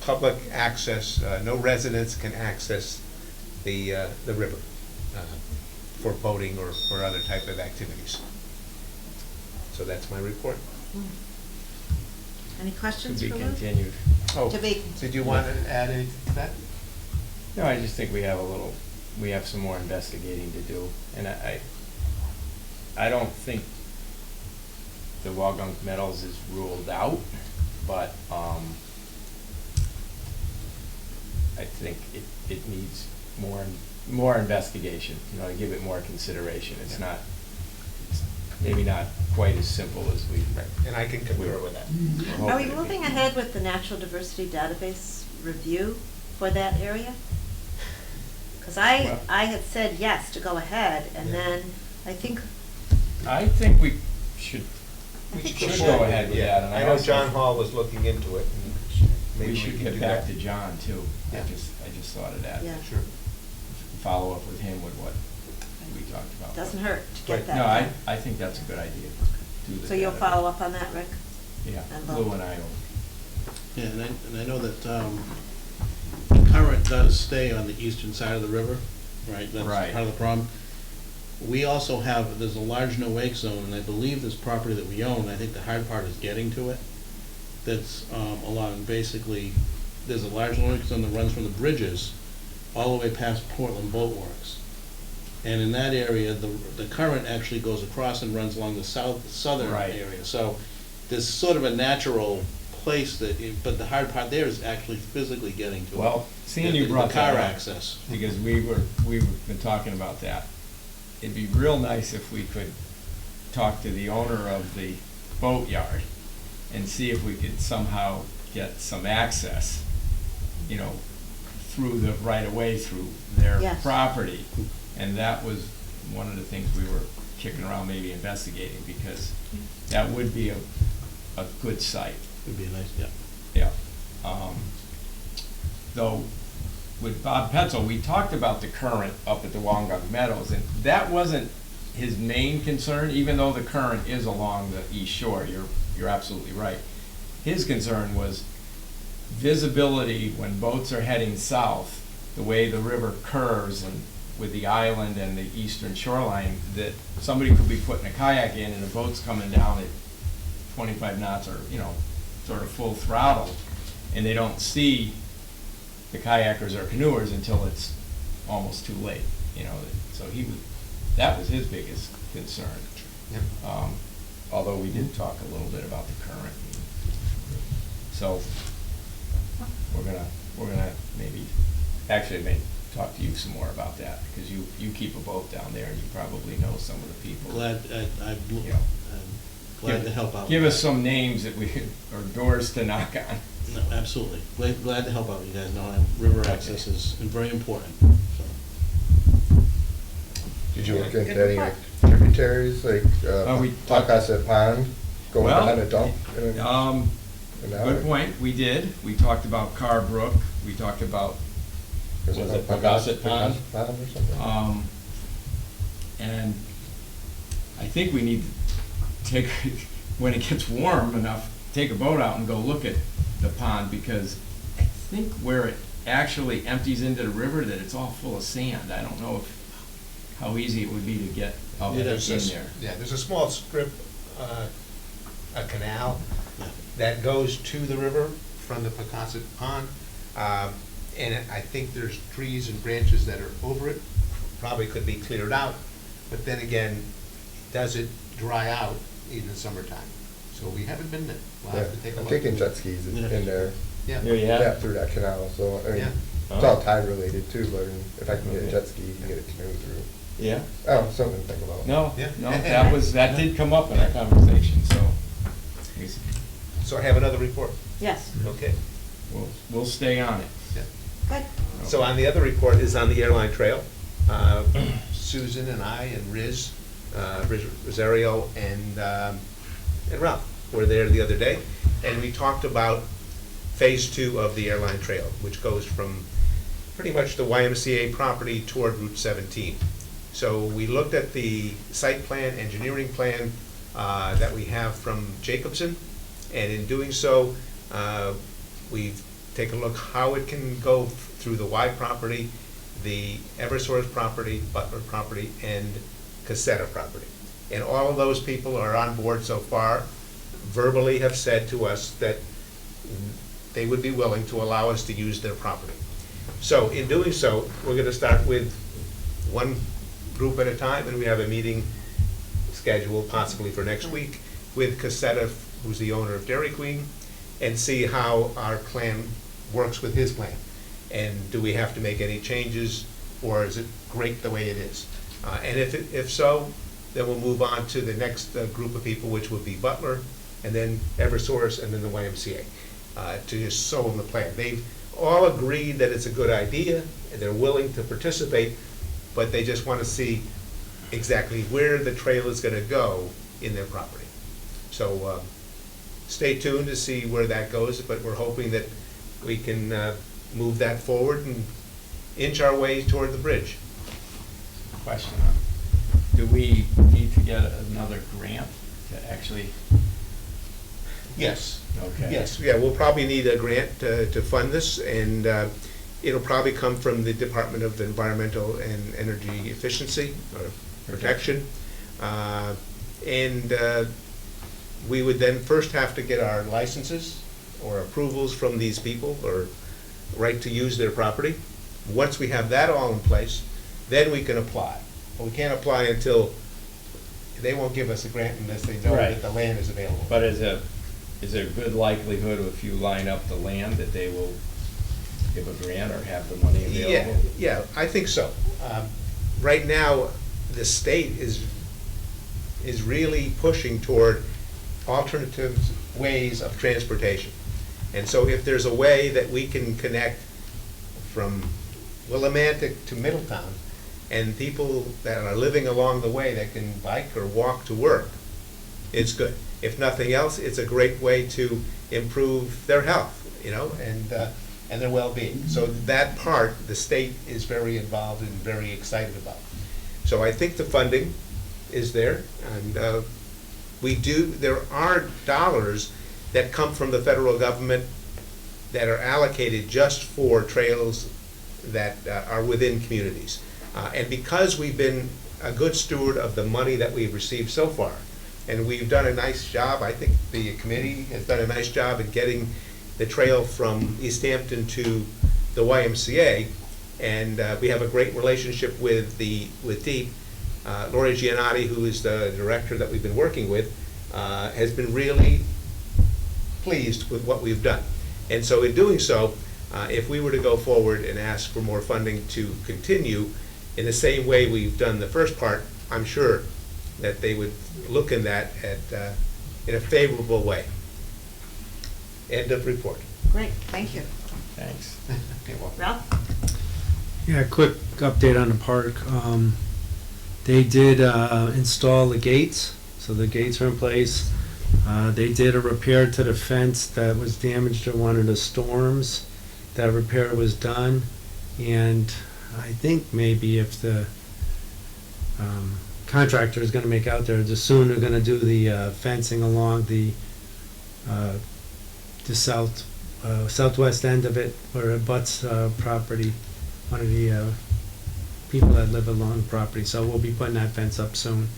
public access, no residents can access the river for boating or for other type of activities. So that's my report. Any To questions be for Lou? continued. Oh, To be, did you want to add anything to that? No, I just think we have some more investigating to do. And I don't think the Wagunk Meadows is ruled out, but I think it needs more investigation, you know, to give it more consideration. It's maybe not quite as simple as we. And I can concur with that. are we moving ahead with the natural diversity database review for that area? Because Well- I had said yes to go ahead, and then I think, I think we should I think should we go ahead with that. And I know also- John Hall was looking into it. And maybe We should can get do back that. to John too. Yeah. I just thought of that. Yeah. Sure. Follow up with him with what we talked about. doesn't hurt to get Right. that No, done. I think that's a good idea. Do the So you'll database. follow up on that, Rick? Yeah, and Lou Lou. and I will. Yeah, and I know that the current does stay on the eastern side of the river, right? That's Right. part of the problem. We also have, there's a large no-wake zone, and I believe this property that we own, I think the hard part is getting to it. That's along, basically, there's a large no-wake zone that runs from the bridges all the way past Portland Boat Works. And in that area, the current actually goes across and runs along the southern Right. area. So there's sort of a natural place but the hard part there is actually physically getting to it. Well, seeing The- you brought the that car up, access. because we've been talking about that. It'd be real nice if we could talk to the owner of the boatyard and see if we could somehow get some access, you know, through the right-of-way through their Yes. property. And that was one of the things we were kicking around, maybe investigating, because that would be a good site. Would be a nice, yeah. Yeah. Though, with Bob Petzel, we talked about the current up at the Wangunk Meadows, and that wasn't his main concern, even though the current is along the east shore. You're absolutely right. His concern was visibility when boats are heading south, the way the river curves and with the island and the eastern shoreline, that somebody could be putting a kayak in and the boat's coming down at 25 knots or, you know, sort of full throttle, and they don't see the kayakers or canoers until it's almost too late, you know. So that was his biggest concern. Yep. Although we did talk a little bit about the current. So we're gonna maybe, actually, I may talk to you some more about that, because you keep a boat down there and you probably know some of the people. I'm You know. glad to help out. Give with us that. some names that we, or doors to knock on. No, absolutely. Glad to help out. You guys know river access is very important, so. Did you look Good into any report. tributaries, like, we talked- Pocasset Pond, going Well, down a dump? in an Good alley? point, we did. We talked about Carr Brook, we talked about, Was was it it Pocasset Pond? Pocasset Pond or something? And I think we need to take, when it gets warm enough, take a boat out and go look at the pond, because I think where it actually empties into the river, that it's all full of sand. I don't know how easy it would be to get up Yeah, in there's there. Yeah, there's a small strip, a canal Yeah. that goes to the river from the Pocasset Pond. And I think there's trees and branches that are over it, probably could be cleared out. But then again, does it dry out in the summertime. So we haven't been there. We'll Yeah, have to take a I'm look. taking jet skis in there. Yeah. There you Yeah, have. through that canal, so, I mean, Yeah. it's all tide related too, but I mean, if I can get a Okay. jet ski, you can get a canoe through. Yeah. Oh, something to think about. No, Yeah. no, that did come up in our conversation, so So I have another report. Yes, Okay. we'll stay on it. good. So on the other report is on the Airline Trail. Susan and I and Riz Rosario and Ralph were there the other day, and we talked about Phase 2 of the Airline Trail, which goes from pretty much the YMCA property toward Route 17. So we looked at the site plan, engineering plan that we have from Jacobson, and in doing so, we've taken a look how it can go through the Y property, the Eversource property, Butler property, and Cassetta property. And all of those people are on board so far, verbally have said to us that they would be willing to allow us to use their property. So in doing so, we're gonna start with one group at a time, and we have a meeting scheduled possibly for next week with Cassetta, who's the owner of Dairy Queen, and see how our plan works with his plan. And do we have to make any changes, or is it great the way it is? And if so, then we'll move on to the next group of people, which would be Butler, and then Eversource, and then the YMCA, to just show them the plan. They've all agreed that it's a good idea, and they're willing to participate, but they just want to see exactly where the trail is going to go in their property. So stay tuned to see where that goes, but we're hoping that we can move that forward and inch our way toward the bridge. Question, do we need to get another grant to actually, Yes. okay? Yes, yeah, we'll probably need a grant to fund this, and it'll probably come from the Department of Environmental and Energy Efficiency or Protection. And we would then first have to get our licenses or approvals from these people, or right to use their property. Once we have that all in place, then we can apply. But we can't apply until, they won't give us a grant unless they know Right. that the land is available. But is there a good likelihood if you line up the land that they will give a grant or have the money available? Yeah, I think so. Right now, the state is really pushing toward alternative ways of transportation. And so if there's a way that we can connect from Willimantic to Middletown, and people that are living along the way that can bike or walk to work, it's good. If nothing else, it's a great way to improve their health, and their well-being. So that part, the state is very involved and very excited about. So I think the funding is there, and there are dollars that come from the federal government that are allocated just for trails that are within communities. And because we've been a good steward of the money that we've received so far, and we've done a nice job, I think the committee has done a nice job in getting the trail from East Hampton to the YMCA, and we have a great relationship with DEEP. Lori Giannotti, who is the director that we've been working with, has been really pleased with what we've done. And so in doing so, if we were to go forward and ask for more funding to continue in the same way we've done the first part, I'm sure that they would look in that in a favorable way. End of report. Great, thank you. Thanks. Okay, well, Ralph? Yeah, quick update on the park. They did install the gates, so the gates are in place. They did a repair to the fence that was damaged in one of the storms. That repair was done, and I think maybe if the contractor is going to make out there, the soon they're going to do the fencing along the southwest end of it, where it butts property, one of the people that live along the property. So we'll be putting that fence up soon.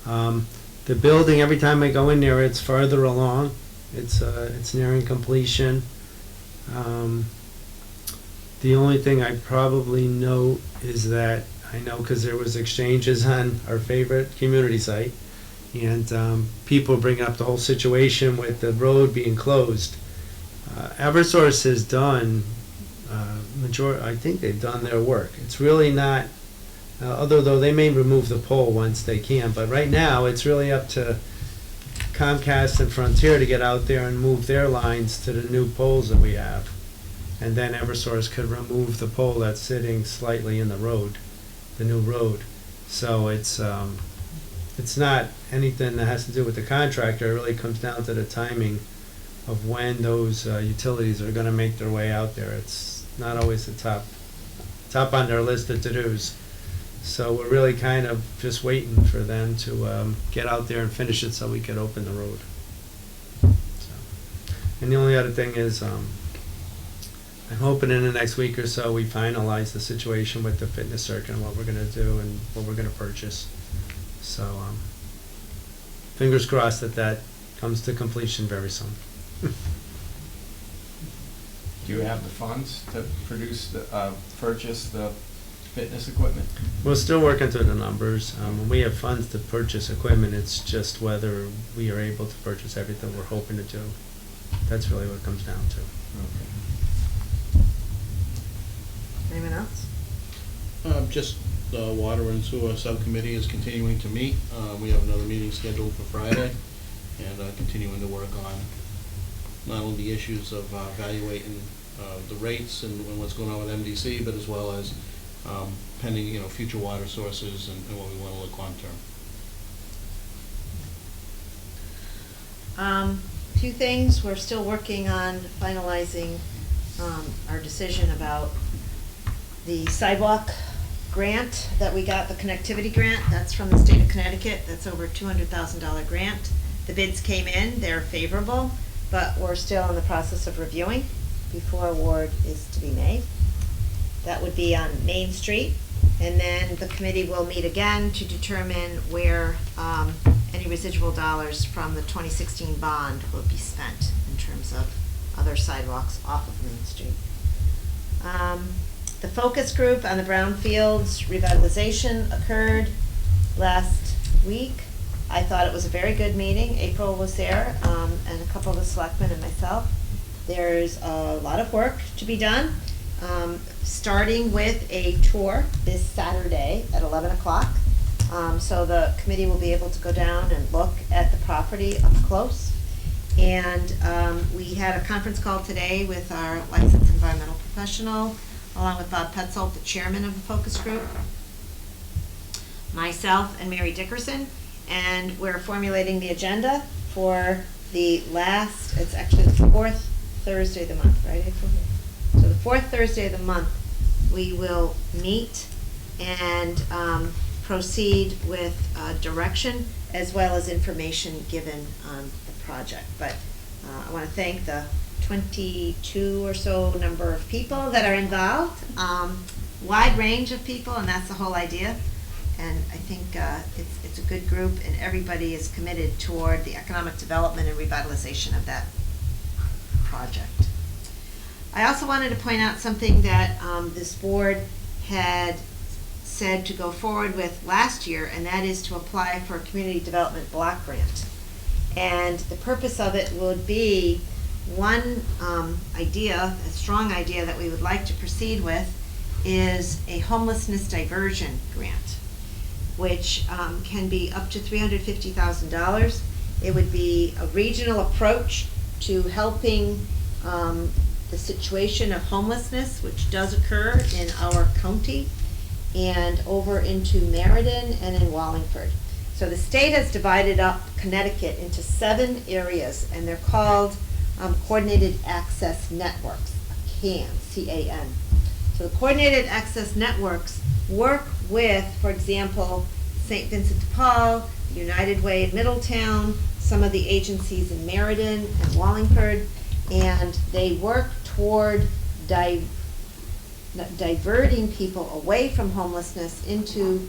The building, every time I go in there, it's farther along. It's nearing completion. The only thing I probably note is that I know because there was exchanges on our favorite community site And people bring up the whole situation with the road being closed. Eversource has done, I think they've done their work. It's really not, although they may remove the pole once they can, but right now it's really up to Comcast and Frontier to get out there and move their lines to the new poles that we have. And then Eversource could remove the pole that's sitting slightly in the road, the new road. So it's not anything that has to do with the contractor. It really comes down to the timing of when those utilities are going to make their way out there. It's not always the top on their list of to-dos. So we're really kind of just waiting for them to get out there and finish it so we can open the road. So. And the only other thing is I'm hoping in the next week or so we finalize the situation with the fitness circuit and what we're going to do and what we're going to purchase. So fingers crossed that comes to completion very soon. Do you have the funds to purchase the fitness equipment? We're still working through the numbers. When we have funds to purchase equipment, it's just whether we are able to purchase everything we're hoping to do. That's really what it comes down to. Okay. Anyone else? Just the Water and Sewer Subcommittee is continuing to meet. We have another meeting scheduled for Friday, and continuing to work on not only the issues of evaluating the rates and what's going on with MDC, but as well as pending, future water sources and what we want to look long term. A few things. We're still working on finalizing our decision about the sidewalk grant that we got, the connectivity grant. That's from the state of Connecticut. That's over a $200,000 grant. The bids came in. They're favorable, but we're still in the process of reviewing before award is to be made. That would be on Main Street. And then the committee will meet again to determine where any residual dollars from the 2016 bond will be spent in terms of other sidewalks off of Main Street. The focus group on the brownfields revitalization occurred last week. I thought it was a very good meeting. April was there, and a couple of the selectmen and myself. There's a lot of work to be done, starting with a tour this Saturday at 11 o'clock. So the committee will be able to go down and look at the property up close. And we had a conference call today with our licensed environmental professional, along with Bob Petzold, the chairman of the focus group, myself and Mary Dickerson. And we're formulating the agenda for the last, it's actually the fourth Thursday of the month, right, April? So the fourth Thursday of the month, we will meet and proceed with direction as well as information given on the project. But I want to thank the 22 or so number of people that are involved, wide range of people, and that's the whole idea. And I think it's a good group, and everybody is committed toward the economic development and revitalization of that project. I also wanted to point out something that this board had said to go forward with last year, and that is to apply for a community development block grant. And the purpose of it would be one idea, a strong idea that we would like to proceed with, is a homelessness diversion grant, which can be up to $350,000. It would be a regional approach to helping the situation of homelessness, which does occur in our county, and over into Meriden and in Wallingford. So the state has divided up Connecticut into 7 areas, and they're called Coordinated Access Networks, CAN, C-A-N. So the Coordinated Access Networks work with, for example, St. Vincent de Paul, United Way in Middletown, some of the agencies in Meriden and Wallingford, and they work toward diverting people away from homelessness into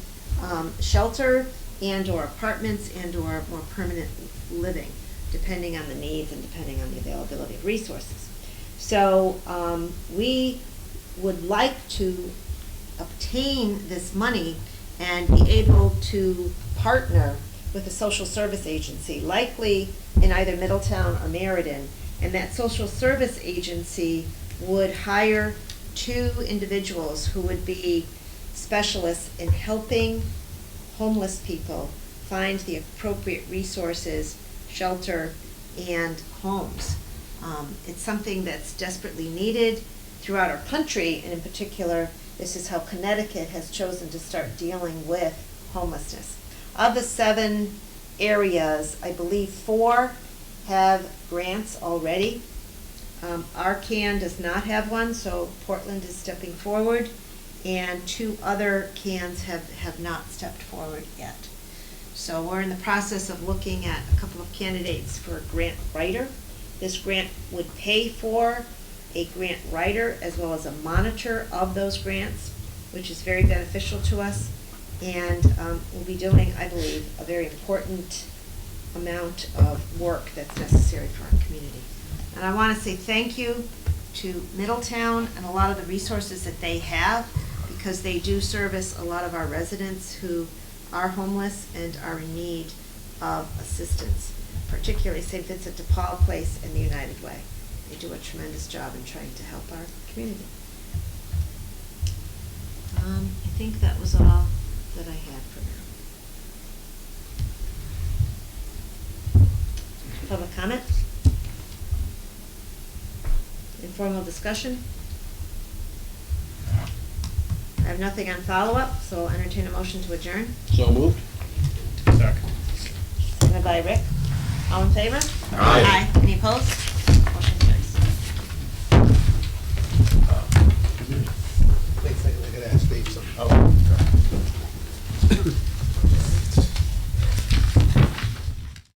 shelter and or apartments and or more permanent living, depending on the needs and depending on the availability of resources. So we would like to obtain this money and be able to partner with a social service agency, likely in either Middletown or Meriden. And that social service agency would hire 2 individuals who would be specialists in helping homeless people find the appropriate resources, shelter, and homes. It's something that's desperately needed throughout our country, and in particular, this is how Connecticut has chosen to start dealing with homelessness. Of the 7 areas, I believe 4 have grants already. Our can does not have one, so Portland is stepping forward, and 2 other cans have not stepped forward yet. So we're in the process of looking at a couple of candidates for a grant writer. This grant would pay for a grant writer as well as a monitor of those grants, which is very beneficial to us. And we'll be doing, I believe, a very important amount of work that's necessary for our community. And I want to say thank you to Middletown and a lot of the resources that they have, because they do service a lot of our residents who are homeless and are in need of assistance, particularly St. Vincent de Paul Place and the United Way. They do a tremendous job in trying to help our community. I think that was all that I had for now. Public comment? Informal discussion? I have nothing on follow-up, so I'll entertain a motion to adjourn. So moved? Second. Seconded by Rick. All in favor? Aye. Any opposed?